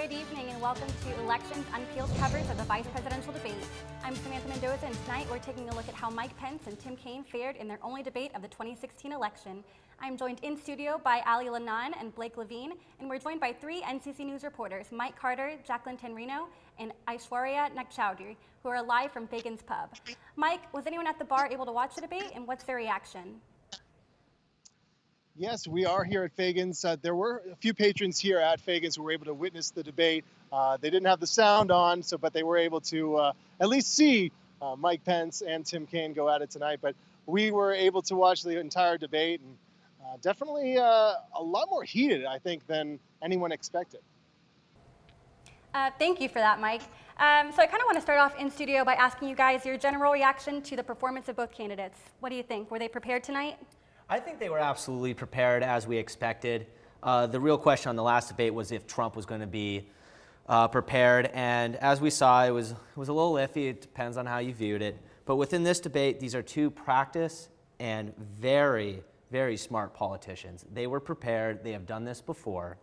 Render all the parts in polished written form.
Good evening and welcome to Elections Unpeeled coverage of the vice presidential debate. I'm Samantha Mendoza, and tonight we're taking a look at how Mike Pence and Tim Kaine fared in their only debate of the 2016 election. I'm joined in studio by Ali Lanan and Blake Levine, and we're joined by three NCC News reporters, Mike Carter, Jacqueline Tenrino, and Aishwarya Nakchowdhury, who are live from Fagan's Pub. Mike, was anyone at the bar able to watch the debate, and what's their reaction? Yes, we are here at Fagan's. There were a few patrons here at Fagan's who were able to witness the debate. They didn't have the sound on, but they were able to at least see Mike Pence and Tim Kaine go at it tonight. But we were able to watch the entire debate, and definitely a lot more heated, I think, than anyone expected. Thank you for that, Mike. So I kind of want to start off in studio by asking you guys your general reaction to the performance of both candidates. What do you think? Were they prepared tonight? I think they were absolutely prepared as we expected. The real question on the last debate was if Trump was going to be prepared, and as we saw, it was a little iffy. It depends on how you viewed it. But within this debate, these are two practiced and very, very smart politicians. They were prepared. They have done this before.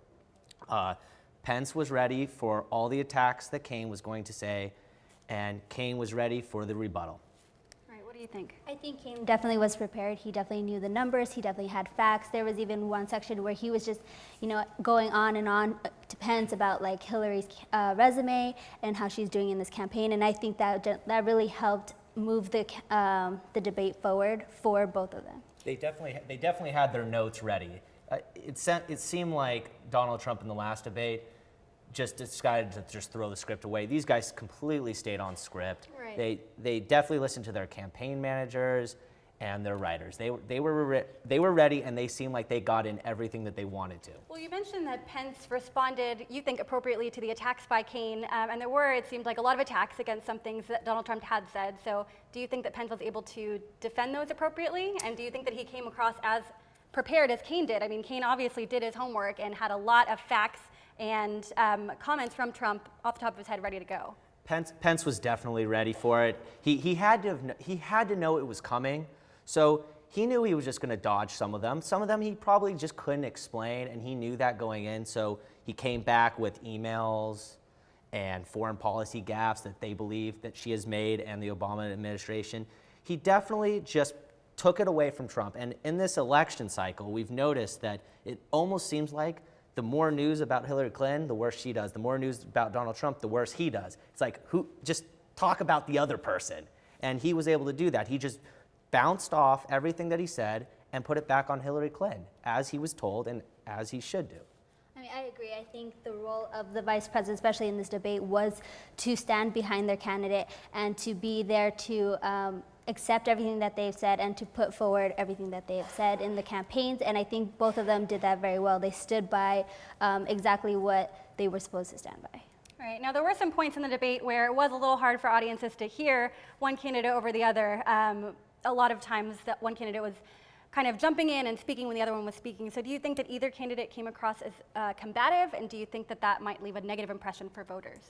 Pence was ready for all the attacks that Kaine was going to say, and Kaine was ready for the rebuttal. What do you think? I think Kaine definitely was prepared. He definitely knew the numbers. He definitely had facts. There was even one section where he was just, going on and on to Pence about like Hillary's resume and how she's doing in this campaign. And I think that really helped move the debate forward for both of them. They definitely had their notes ready. It seemed like Donald Trump in the last debate just decided to just throw the script away. These guys completely stayed on script. Right. They definitely listened to their campaign managers and their writers. They were ready, and they seemed like they got in everything that they wanted to. Well, you mentioned that Pence responded, you think, appropriately to the attacks by Kaine, and there were, it seemed like, a lot of attacks against some things that Donald Trump had said. So do you think that Pence was able to defend those appropriately? And do you think that he came across as prepared as Kaine did? I mean, Kaine obviously did his homework and had a lot of facts and comments from Trump off the top of his head ready to go. Pence was definitely ready for it. He had to know it was coming, so he knew he was just going to dodge some of them. Some of them he probably just couldn't explain, and he knew that going in. So he came back with emails and foreign policy gaffes that they believe that she has made and the Obama administration. He definitely just took it away from Trump. And in this election cycle, we've noticed that it almost seems like the more news about Hillary Clinton, the worse she does. The more news about Donald Trump, the worse he does. It's like, just talk about the other person. And he was able to do that. He just bounced off everything that he said and put it back on Hillary Clinton, as he was told and as he should do. I agree. I think the role of the vice president, especially in this debate, was to stand behind their candidate and to be there to accept everything that they've said and to put forward everything that they have said in the campaigns. And I think both of them did that very well. They stood by exactly what they were supposed to stand by. All right. Now, there were some points in the debate where it was a little hard for audiences to hear one candidate over the other. A lot of times that one candidate was kind of jumping in and speaking when the other one was speaking. So do you think that either candidate came across as combative, and do you think that that might leave a negative impression for voters?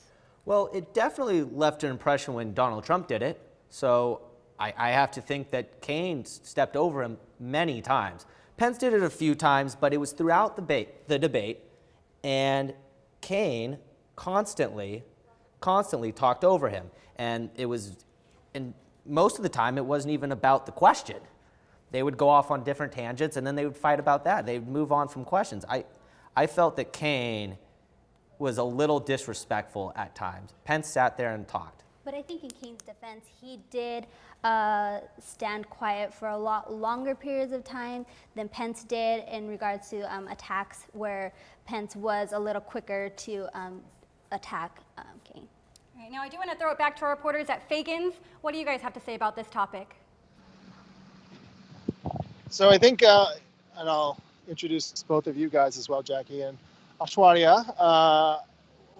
Well, it definitely left an impression when Donald Trump did it. So I have to think that Kaine stepped over him many times. Pence did it a few times, but it was throughout the debate, and Kaine constantly talked over him. And most of the time, it wasn't even about the question. They would go off on different tangents, and then they would fight about that. They would move on from questions. I felt that Kaine was a little disrespectful at times. Pence sat there and talked. But I think in Kaine's defense, he did stand quiet for a lot longer periods of time than Pence did in regards to attacks, where Pence was a little quicker to attack Kaine. All right, now I do want to throw it back to our reporters at Fagan's. What do you guys have to say about this topic? So I think, and I'll introduce both of you guys as well, Jackie and Aishwarya.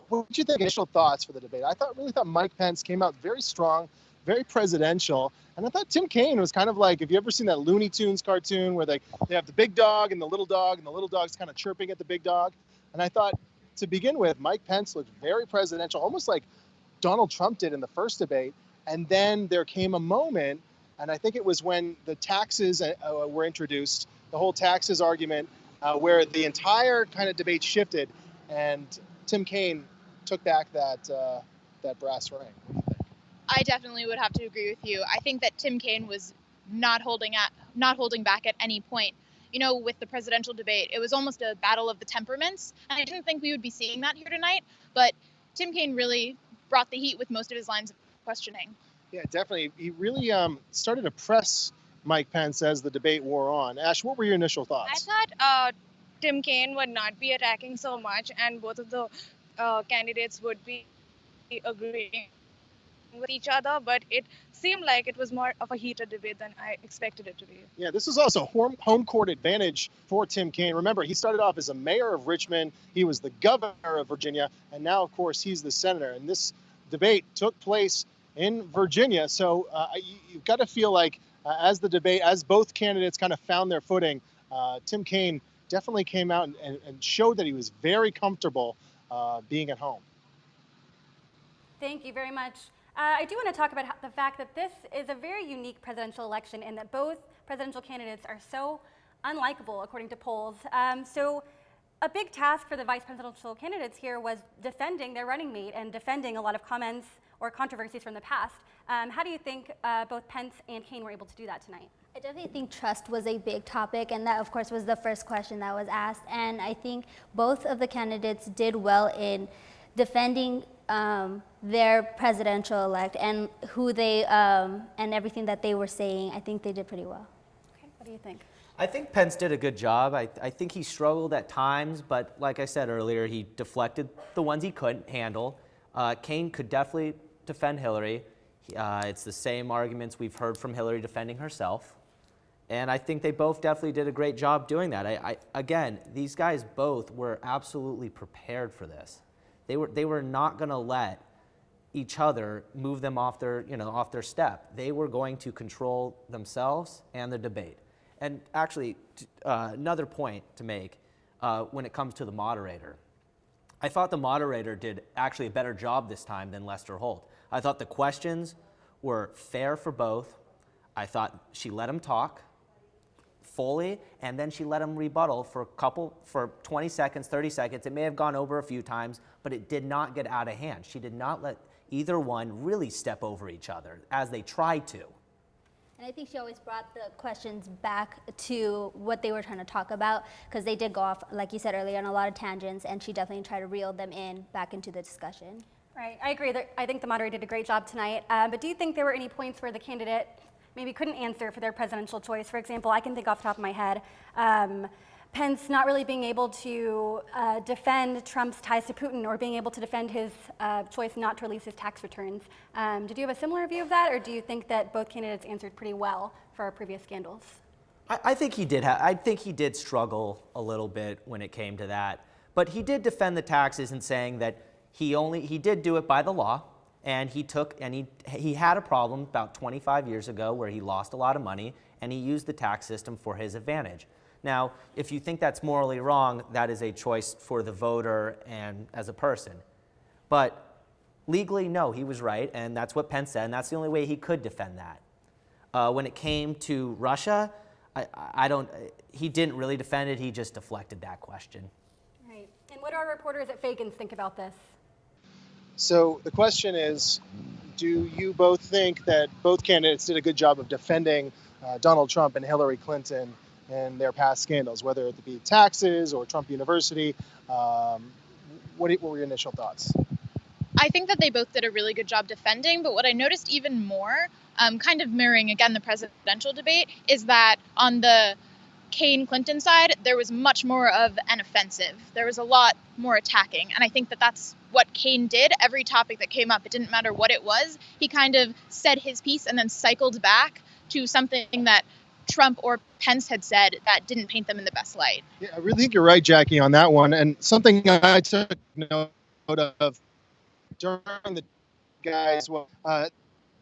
What did you think? Initial thoughts for the debate? I really thought Mike Pence came out very strong, very presidential, and I thought Tim Kaine was kind of like, have you ever seen that Looney Tunes cartoon where they have the big dog and the little dog's kind of chirping at the big dog? And I thought, to begin with, Mike Pence looked very presidential, almost like Donald Trump did in the first debate. And then there came a moment, and I think it was when the taxes were introduced, the whole taxes argument, where the entire kind of debate shifted, and Tim Kaine took back that brass ring. What do you think? I definitely would have to agree with you. I think that Tim Kaine was not holding back at any point. You know, with the presidential debate, it was almost a battle of the temperaments, and I didn't think we would be seeing that here tonight. But Tim Kaine really brought the heat with most of his lines of questioning. Yeah, definitely. He really started to press Mike Pence as the debate wore on. Ash, what were your initial I thoughts? thought Tim Kaine would not be attacking so much, and both of the candidates would be agreeing with each other, but it seemed like it was more of a heated debate than I expected it to be. Yeah, this is also home court advantage for Tim Kaine. Remember, he started off as a mayor of Richmond. He was the governor of Virginia, and now, of course, he's the senator. And this debate took place in Virginia. So you've got to feel like as both candidates kind of found their footing, Tim Kaine definitely came out and showed that he was very comfortable being at home. Thank you very much. I do want to talk about the fact that this is a very unique presidential election and that both presidential candidates are so unlikable according to polls. So a big task for the vice presidential candidates here was defending their running mate and defending a lot of comments or controversies from the past. How do you think both Pence and Kaine were able to do that tonight? I definitely think trust was a big topic, and that, of course, was the first question that was asked. And I think both of the candidates did well in defending their presidential elect and who they and everything that they were saying. I think they did pretty well. Okay, what do you think? I think Pence did a good job. I think he struggled at times, but like I said earlier, he deflected the ones he couldn't handle. Kaine could definitely defend Hillary. It's the same arguments we've heard from Hillary defending herself. And I think they both definitely did a great job doing that. Again, these guys both were absolutely prepared for this. They were not going to let each other move them off their step. They were going to control themselves and the debate. And actually, another point to make when it comes to the moderator. I thought the moderator did actually a better job this time than Lester Holt. I thought the questions were fair for both. I thought she let him talk fully, and then she let him rebuttal for 20 seconds, 30 seconds. It may have gone over a few times, but it did not get out of hand. She did not let either one really step over each other as they tried to. And I think she always brought the questions back to what they were trying to talk about, because they did go off, like you said earlier, on a lot of tangents, and she definitely tried to reel them in back into the discussion. Right, I agree. I think the moderator did a great job tonight. But do you think there were any points where the candidate maybe couldn't answer for their presidential choice? For example, I can think off the top of my head, Pence not really being able to defend Trump's ties to Putin or being able to defend his choice not to release his tax returns. Did you have a similar view of that, or do you think that both candidates answered pretty well for our previous scandals? I think he did. I think he did struggle a little bit when it came to that, but he did defend the taxes in saying that he did do it by the law, and he had a problem about 25 years ago where he lost a lot of money, and he used the tax system for his advantage. Now, if you think that's morally wrong, that is a choice for the voter and as a person. But legally, no, he was right, and that's what Pence said, and that's the only way he could defend that. When it came to Russia, he didn't really defend it, he just deflected that question. Right. And what do our reporters at Fagan's think about this? So the question is, do you both think that both candidates did a good job of defending Donald Trump and Hillary Clinton and their past scandals, whether it be taxes or Trump University? What were your initial thoughts? I think that they both did a really good job defending, but what I noticed even more, kind of mirroring again the presidential debate, is that on the Kaine-Clinton side, there was much more of an offensive. There was a lot more attacking, and I think that that's what Kaine did. Every topic that came up, it didn't matter what it was, he kind of said his piece and then cycled back to something that Trump or Pence had said that didn't paint them in the best light. Yeah, I really think you're right, Jackie, on that one. And something I took note of during the guys,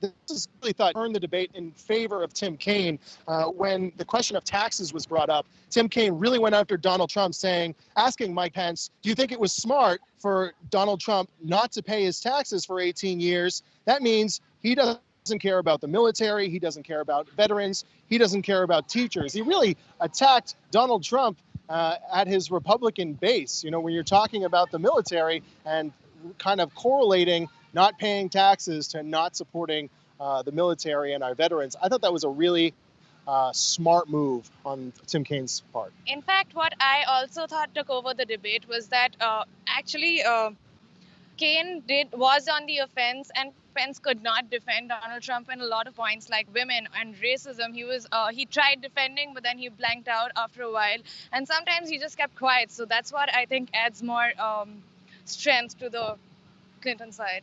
this is really thought turned the debate in favor of Tim Kaine. When the question of taxes was brought up, Tim Kaine really went after Donald Trump, asking Mike Pence, do you think it was smart for Donald Trump not to pay his taxes for 18 years? That means he doesn't care about the military, he doesn't care about veterans, he doesn't care about teachers. He really attacked Donald Trump at his Republican base. You know, when you're talking about the military and kind of correlating not paying taxes to not supporting the military and our veterans. I thought that was a really smart move on Tim Kaine's part. In fact, what I also thought took over the debate was that actually Kaine was on the offense, and Pence could not defend Donald Trump in a lot of points like women and racism. He tried defending, but then he blanked out after a while, and sometimes he just kept quiet. So that's what I think adds more strength to the Clinton side.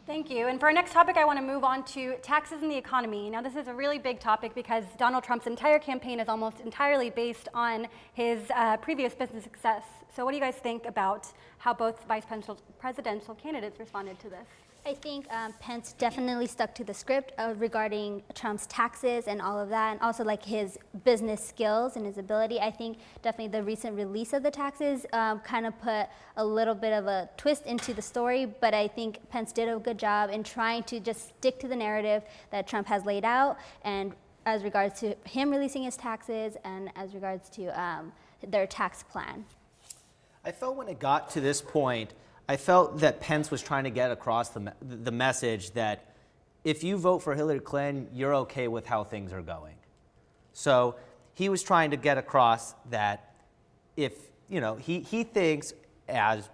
Thank you. And for our next topic, I want to move on to taxes and the economy. Now, this is a really big topic because Donald Trump's entire campaign is almost entirely based on his previous business success. So what do you guys think about how both vice presidential candidates responded to this? I think Pence definitely stuck to the script regarding Trump's taxes and all of that, and also like his business skills and his ability. I think definitely the recent release of the taxes kind of put a little bit of a twist into the story, but I think Pence did a good job in trying to just stick to the narrative that Trump has laid out, and as regards to him releasing his taxes and as regards to their tax plan. I felt when it got to this point, I felt that Pence was trying to get across the message that if you vote for Hillary Clinton, you're okay with how things are going. So he was trying to get across that if, he thinks, as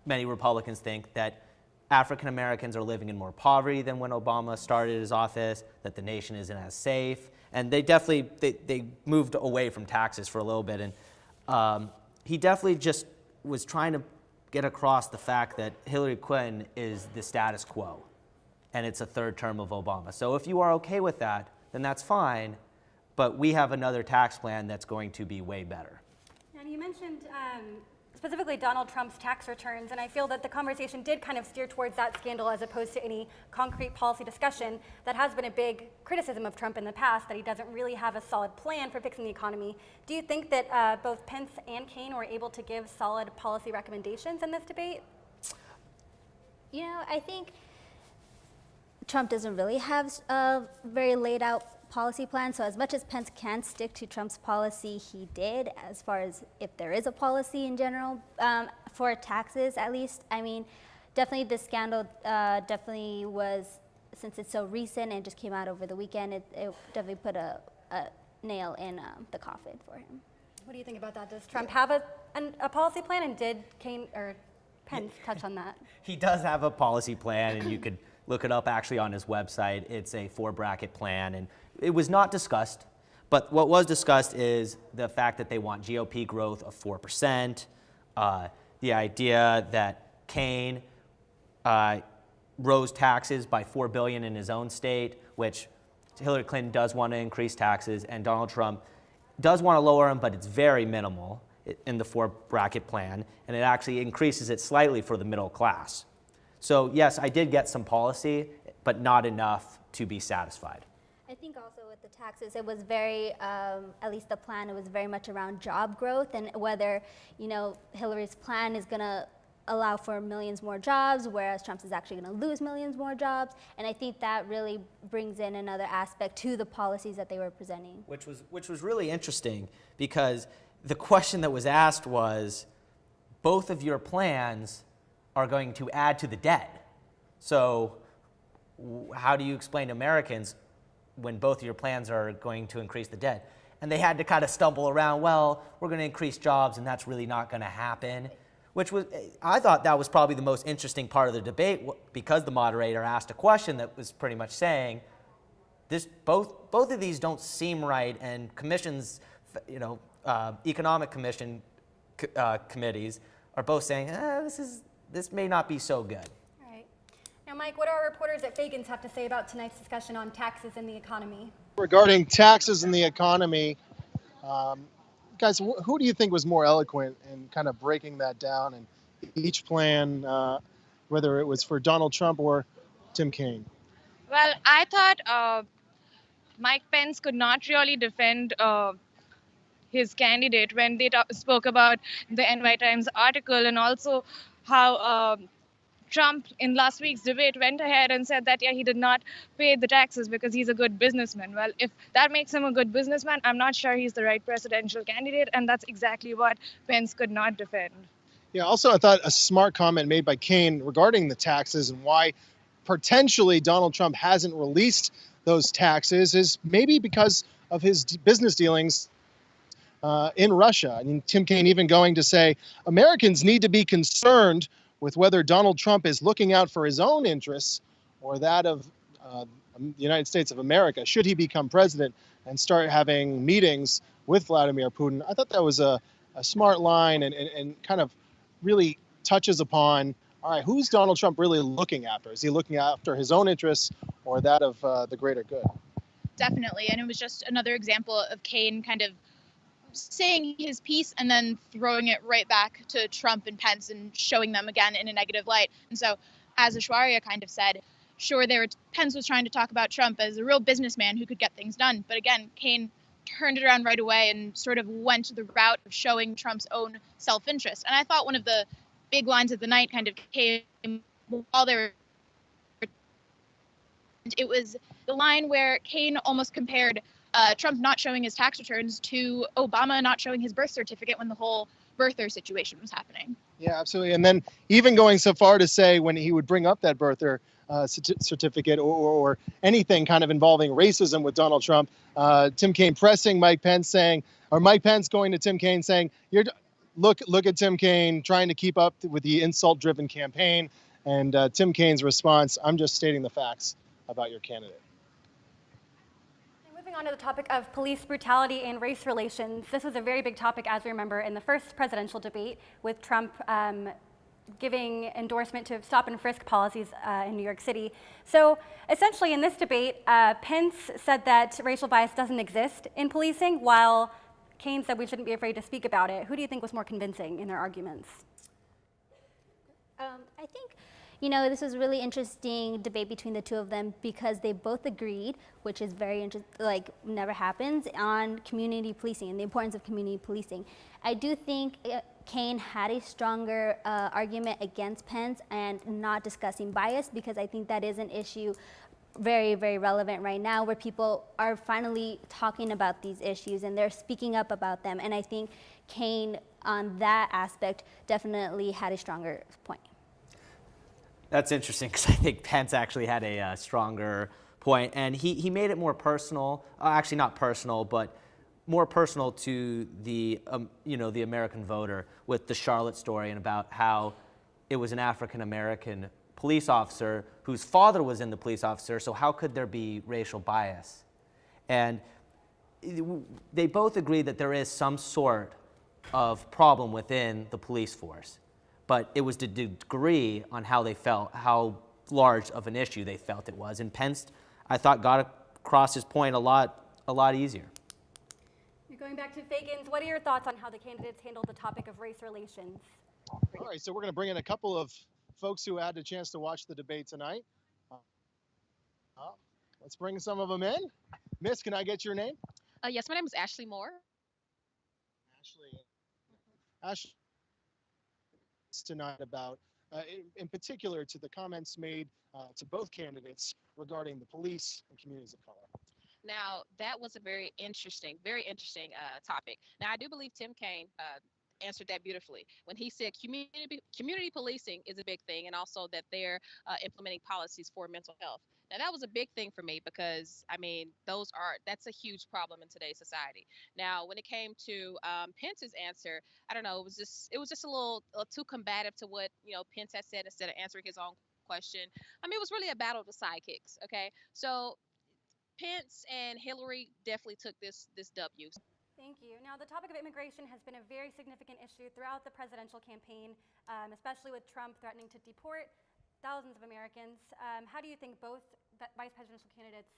many Republicans think, that African Americans are living in more poverty than when Obama started his office, that the nation isn't as safe. And they definitely, they moved away from taxes for a little bit. And he definitely just was trying to get across the fact that Hillary Clinton is the status quo and it's a third term of Obama. So if you are okay with that, then that's fine, but we have another tax plan that's going to be way better. And you mentioned specifically Donald Trump's tax returns, and I feel that the conversation did kind of steer towards that scandal as opposed to any concrete policy discussion. That has been a big criticism of Trump in the past, that he doesn't really have a solid plan for fixing the economy. Do you think that both Pence and Kaine were able to give solid policy recommendations in this debate? I think Trump doesn't really have a very laid out policy plan. So as much as Pence can stick to Trump's policy, he did, as far as if there is a policy in general for taxes, at least. I mean, definitely this scandal definitely was, since it's so recent and just came out over the weekend, it definitely put a nail in the coffin for him. What do you think about that? Does Trump have a policy plan, and did Pence touch on that? He does have a policy plan, and you could look it up actually on his website. It's a 4-bracket plan, and it was not discussed. But what was discussed is the fact that they want GOP growth of 4%, the idea that Kaine rose taxes by $4 billion in his own state, which Hillary Clinton does want to increase taxes, and Donald Trump does want to lower them, but it's very minimal in the 4-bracket plan, and it actually increases it slightly for the middle class. So yes, I did get some policy, but not enough to be satisfied. I think also with the taxes, it was very, at least the plan, it was very much around job growth and whether, Hillary's plan is going to allow for millions more jobs, whereas Trump's is actually going to lose millions more jobs. And I think that really brings in another aspect to the policies that they were presenting. Which was really interesting, because the question that was asked was, both of your plans are going to add to the debt. So how do you explain to Americans when both of your plans are going to increase the debt? And they had to kind of stumble around, well, we're going to increase jobs and that's really not going to happen. Which was, I thought that was probably the most interesting part of the debate, because the moderator asked a question that was pretty much saying, both of these don't seem right, and commissions, economic commission committees are both saying, this may not be so good. All right. Now, Mike, what do our reporters at Fagans have to say about tonight's discussion on taxes and the economy? Regarding taxes and the economy, guys, who do you think was more eloquent in kind of breaking that down, and each plan, whether it was for Donald Trump or Tim Kaine? Well, I thought Mike Pence could not really defend his candidate when they spoke about the NY Times article, and also how Trump in last week's debate went ahead and said that, he did not pay the taxes because he's a good businessman. Well, if that makes him a good businessman, I'm not sure he's the right presidential candidate, and that's exactly what Pence could not defend. Yeah, also, I thought a smart comment made by Kane regarding the taxes and why potentially Donald Trump hasn't released those taxes is maybe because of his business dealings in Russia. I mean, Tim Kaine even going to say Americans need to be concerned with whether Donald Trump is looking out for his own interests or that of the United States of America, should he become president and start having meetings with Vladimir Putin. I thought that was a smart line and kind of really touches upon, all right, who's Donald Trump really looking after? Is he looking after his own interests or that of the greater good? Definitely. And it was just another example of Kane kind of saying his piece and then throwing it right back to Trump and Pence and showing them again in a negative light. And so, as Ashwarya kind of said, sure, Pence was trying to talk about Trump as a real businessman who could get things done. But again, Kane turned it around right away and sort of went the route of showing Trump's own self-interest. And I thought one of the big lines of the night kind of came while they were. It was the line where Kane almost compared Trump not showing his tax returns to Obama not showing his birth certificate when the whole birther situation was happening. Yeah, absolutely. And then even going so far to say when he would bring up that birther certificate or anything kind of involving racism with Donald Trump, Tim Kaine pressing Mike Pence saying, or Mike Pence going to Tim Kaine saying, look at Tim Kaine trying to keep up with the insult-driven campaign. And Tim Kaine's response, I'm just stating the facts about your candidate. Moving on to the topic of police brutality and race relations, this was a very big topic, as we remember, in the first presidential debate with Trump giving endorsement to stop and frisk policies in New York City. So essentially in this debate, Pence said that racial bias doesn't exist in policing, while Kane said we shouldn't be afraid to speak about it. Who do you think was more convincing in their arguments? I think, this was a really interesting debate between the two of them because they both agreed, which is very interesting, never happens, on community policing and the importance of community policing. I do think Kane had a stronger argument against Pence and not discussing bias, because I think that is an issue very, very relevant right now, where people are finally talking about these issues and they're speaking up about them. And I think Kane, on that aspect, definitely had a stronger point. That's interesting, because I think Pence actually had a stronger point, and he made it more personal. Actually, not personal, but more personal to the the American voter with the Charlotte story and about how it was an African American police officer whose father was in the police officer. So how could there be racial bias? And they both agree that there is some sort of problem within the police force. But it was the degree on how they felt, how large of an issue they felt it was. And Pence, I thought, got across his point a lot easier. You're going back to Fagans. What are your thoughts on how the candidates handled the topic of race relations? All right, so we're going to bring in a couple of folks who had a chance to watch the debate tonight. Let's bring some of them in. Miss, can I get your name? Yes, my name is Ashley Moore. Ashley, tonight about, in particular, to the comments made to both candidates regarding the police and communities of color. Now, that was a very interesting topic. Now, I do believe Tim Kaine answered that beautifully when he said community policing is a big thing, and also that they're implementing policies for mental health. Now, that was a big thing for me because, that's a huge problem in today's society. Now, when it came to Pence's answer, I don't know, it was just a little too combative to what, Pence had said instead of answering his own question. It was really a battle of the sidekicks, okay? So Pence and Hillary definitely took this W. Thank you. Now, the topic of immigration has been a very significant issue throughout the presidential campaign, especially with Trump threatening to deport thousands of Americans. How do you think both vice presidential candidates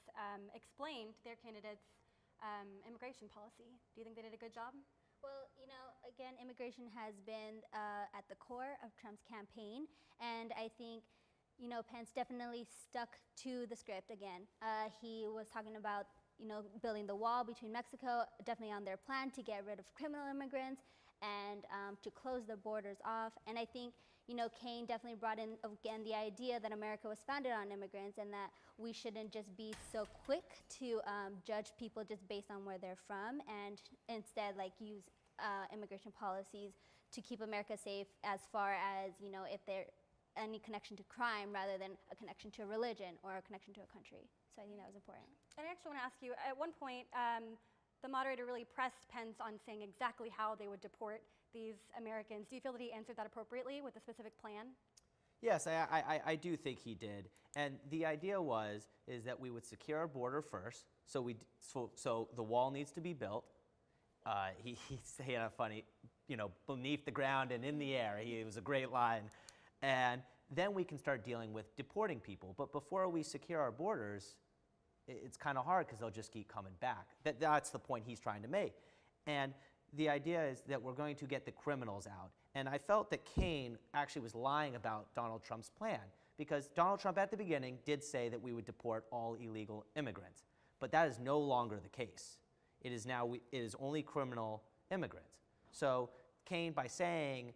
explained their candidates' immigration policy? Do you think they did a good job? Well, again, immigration has been at the core of Trump's campaign, and I think, Pence definitely stuck to the script again. He was talking about, building the wall between Mexico, definitely on their plan to get rid of criminal immigrants and to close the borders off. And I think, Kane definitely brought in, again, the idea that America was founded on immigrants and that we shouldn't just be so quick to judge people just based on where they're from, and instead use immigration policies to keep America safe as far as, you know, if there any connection to crime rather than a connection to religion or a connection to a country. So I think that was important. And I actually want to ask you, at one point, the moderator really pressed Pence on saying exactly how they would deport these Americans. Do you feel that he answered that appropriately with a specific plan? Yes, I do think he did. And the idea is that we would secure our border first. So the wall needs to be built. He's saying a funny, you know, beneath the ground and in the air. It was a great line. And then we can start dealing with deporting people. But before we secure our borders, it's kind of hard because they'll just keep coming back. That's the point he's trying to make. And the idea is that we're going to get the criminals out. And I felt that Kaine actually was lying about Donald Trump's plan, because Donald Trump at the beginning did say that we would deport all illegal immigrants. But that is no longer the case. It is now, it is only criminal immigrants. So Kaine, by saying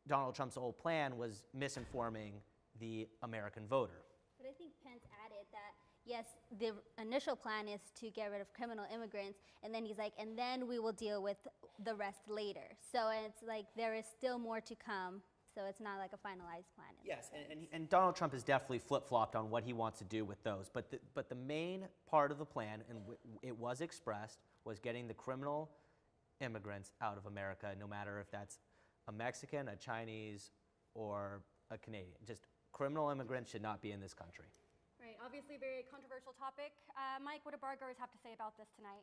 Donald Trump's old plan, was misinforming the American voter. But I think Pence added that, yes, the initial plan is to get rid of criminal immigrants, and then he's like, and then we will deal with the rest later. So it's like there is still more to come. So it's not like a finalized plan. Yes, and Donald Trump has definitely flip-flopped on what he wants to do with those. But the main part of the plan, and it was expressed, was getting the criminal immigrants out of America, no matter if that's a Mexican, a Chinese, or a Canadian. Just criminal immigrants should not be in this country. Right, obviously a very controversial topic. Mike, what do bar-goers have to say about this tonight?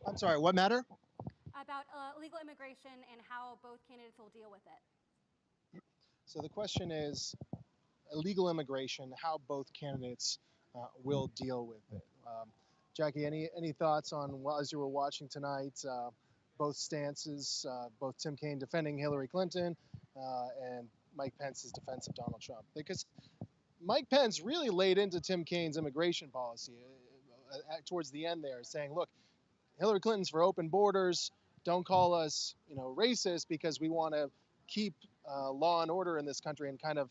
I'm sorry, what matter? About illegal immigration and how both candidates will deal with it. So the question is, illegal immigration, how both candidates will deal with it. Jackie, any thoughts on, well, as you were watching tonight, both stances, both Tim Kaine defending Hillary Clinton and Mike Pence's defense of Donald Trump? Because Mike Pence really laid into Tim Kaine's immigration policy towards the end there, saying, look, Hillary Clinton's for open borders. Don't call us, racist, because we want to keep law and order in this country and kind of,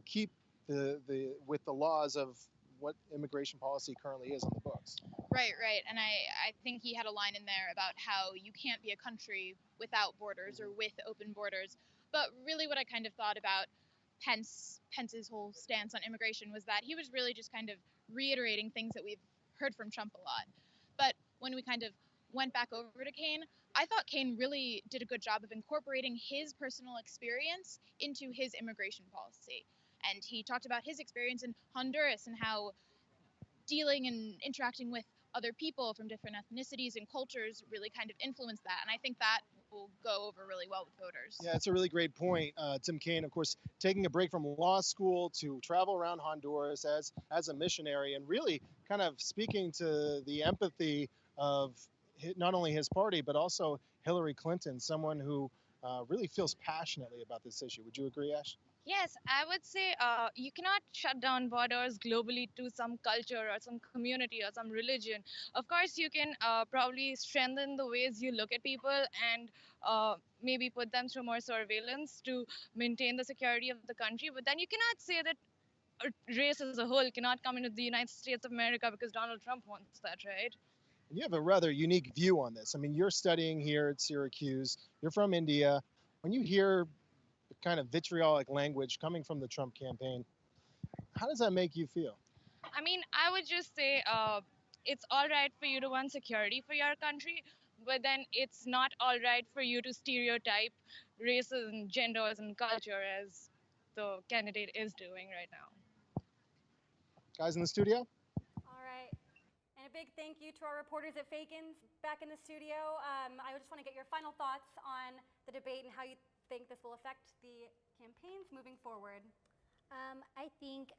keep with the laws of what immigration policy currently is on the books. Right. And I think he had a line in there about how you can't be a country without borders or with open borders. But really what I kind of thought about Pence's whole stance on immigration was that he was really just kind of reiterating things that we've heard from Trump a lot. But when we kind of went back over to Kaine, I thought Kaine really did a good job of incorporating his personal experience into his immigration policy. And he talked about his experience in Honduras and how dealing and interacting with other people from different ethnicities and cultures really kind of influenced that. And I think that will go over really well with voters. Yeah, it's a really great point. Tim Kaine, of course, taking a break from law school to travel around Honduras as a missionary, and really kind of speaking to the empathy of not only his party, but also Hillary Clinton, someone who really feels passionately about this issue. Would you agree, Ash? Yes, I would say you cannot shut down borders globally to some culture or some community or some religion. Of course, you can probably strengthen the ways you look at people and maybe put them through more surveillance to maintain the security of the country. But then you cannot say that race as a whole cannot come into the United States of America because Donald Trump wants that, right? And you have a rather unique view on this. I mean, you're studying here at Syracuse. You're from India. When you hear the kind of vitriolic language coming from the Trump campaign, how does that make you feel? I mean, I would just say it's all right for you to want security for your country, but then it's not all right for you to stereotype races and genders and culture as the candidate is doing right now. Guys in the studio? All right. And a big thank you to our reporters at Fakin's back in the studio. I just want to get your final thoughts on the debate and how you think this will affect the campaigns moving forward. I think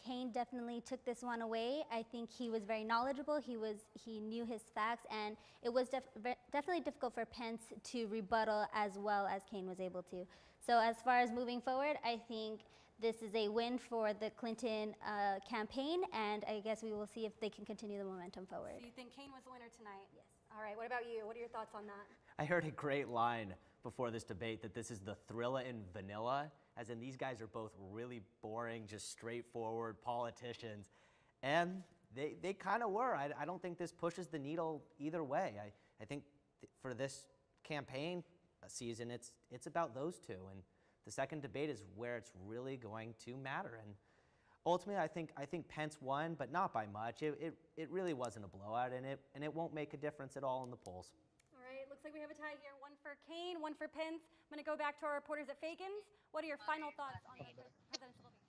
Kaine definitely took this one away. I think he was very knowledgeable. He knew his facts, and it was definitely difficult for Pence to rebuttal as well as Kaine was able to. So as far as moving forward, I think this is a win for the Clinton campaign, and I guess we will see if they can continue the momentum forward. So you think Kaine was the winner tonight? Yes. All right, what about you? What are your thoughts on that? I heard a great line before this debate that this is the Thrilla in vanilla, as in these guys are both really boring, just straightforward politicians. And they kind of were. I don't think this pushes the needle either way. I think for this campaign season, it's about those two, and the second debate is where it's really going to matter. And ultimately, I think Pence won, but not by much. It really wasn't a blowout, and it won't make a difference at all in the polls. All right, looks like we have a tie here. One for Kane, one for Pence. I'm going to go back to our reporters at Fagans. What are your final thoughts on the presidential debate?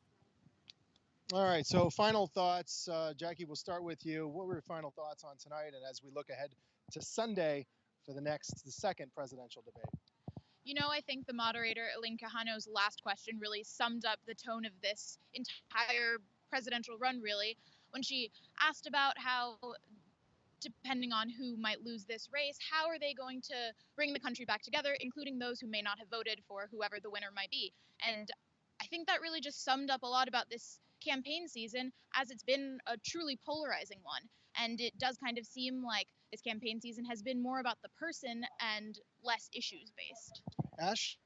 All right, so final thoughts. Jackie, we'll start with you. What were your final thoughts on tonight, and as we look ahead to Sunday for the second presidential debate? You know, I think the moderator, Elaine Quijano's last question really summed up the tone of this entire presidential run, really, when she asked about how, depending on who might lose this race, how are they going to bring the country back together, including those who may not have voted for whoever the winner might be. And I think that really just summed up a lot about this campaign season, as it's been a truly polarizing one. And it does kind of seem like this campaign season has been more about the person and less issues based. Ash?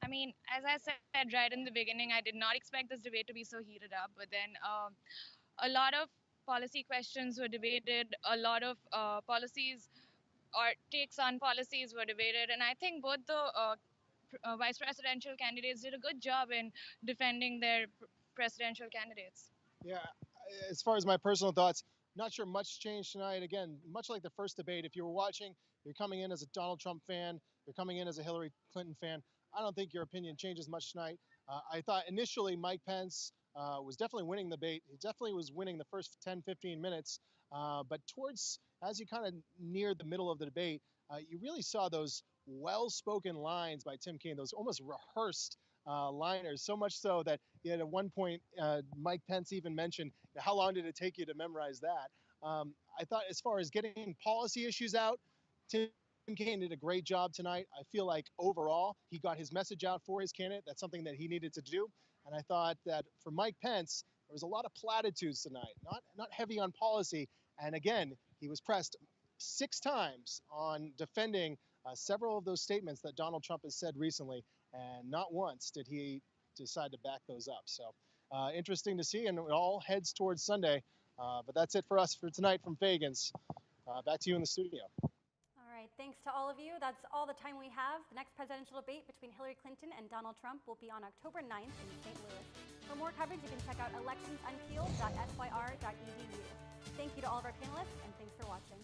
I mean, as I said right in the beginning, I did not expect this debate to be so heated up, but then a lot of policy questions were debated, a lot of policies or takes on policies were debated, and I think both the vice presidential candidates did a good job in defending their presidential candidates. Yeah, as far as my personal thoughts, not sure much changed tonight. Again, much like the first debate, if you were watching, you're coming in as a Donald Trump fan, you're coming in as a Hillary Clinton fan, I don't think your opinion changes much tonight. I thought initially Mike Pence was definitely winning the debate. He definitely was winning the first 10, 15 minutes. But as you kind of neared the middle of the debate, you really saw those well-spoken lines by Tim Kaine, those almost rehearsed liners, so much so that at one point Mike Pence even mentioned, how long did it take you to memorize that? I thought as far as getting policy issues out, Tim Kaine did a great job tonight. I feel like overall he got his message out for his candidate. That's something that he needed to do. And I thought that for Mike Pence, there was a lot of platitudes tonight, not heavy on policy. And again, he was pressed 6 times on defending several of those statements that Donald Trump has said recently, and not once did he decide to back those up. So interesting to see, and it all heads towards Sunday. But that's it for us for tonight from Fagans. Back to you in the studio. All right, thanks to all of you. That's all the time we have. The next presidential debate between Hillary Clinton and Donald Trump will be on October 9th in St. Louis. For more coverage, you can check out electionsunpeeled.syr.edu. Thank you to all of our panelists, and thanks for watching.